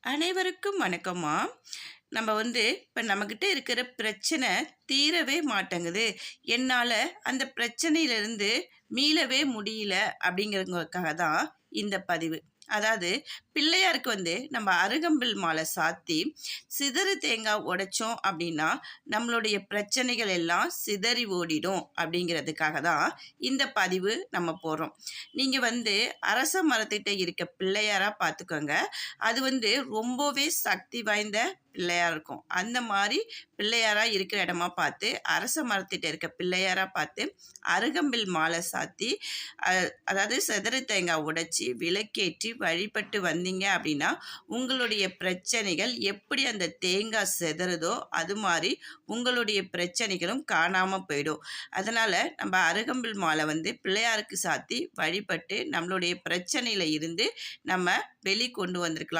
அனைவருக்கும் வணக்கம்மா. நம்ம இப்ப நம்மகிட்ட இருக்கிற பிரச்சனை தீரவே மாட்டேங்குது. என்னால அந்த பிரச்சனையிலிருந்து மீளவே முடியல அப்படிங்கிறவங்களுக்காக தான் இந்த பதிவு. அதாவது பிள்ளையாருக்கு நம்ம அருகம்பில் மாலை சாத்தி, சிதறு தேங்காய் உடைச்சோம் அப்படின்னா, நம்மளுடைய பிரச்சனைகள் எல்லாம் சிதறி ஓடிடும் அப்படிங்கிறதுக்காக தான் இந்த பதிவு நம்ம போடுறோம். நீங்க அரச மரத்திட்ட இருக்க பிள்ளையாரா பார்த்துக்கோங்க. அது ரொம்பவே சக்தி வாய்ந்த பிள்ளையாரா இருக்கும். அந்த மாரி பிள்ளையாரா இருக்கிற இடமா பார்த்து, அரச மரத்திட்ட இருக்க பிள்ளையாரா பார்த்து, அருகம்பில் மாலை சாத்தி, அ அதாவது சிதறு தேங்காய் உடைச்சு, விளக்கேற்றி வழிபட்டு வந்தீங்க அப்படின்னா, உங்களுடைய பிரச்சனைகள் எப்படி அந்த தேங்காய் சிதறுதோ, அது மாரி உங்களுடைய பிரச்சனைகளும் காணாம போயிடும். அதனால நம்ம அருகம்பில் மாலை பிள்ளையாருக்கு சாத்தி வழிபட்டு, நம்மளுடைய பிரச்சனையில இருந்து நம்ம வெளி கொண்டு வந்திருக்கலாம்.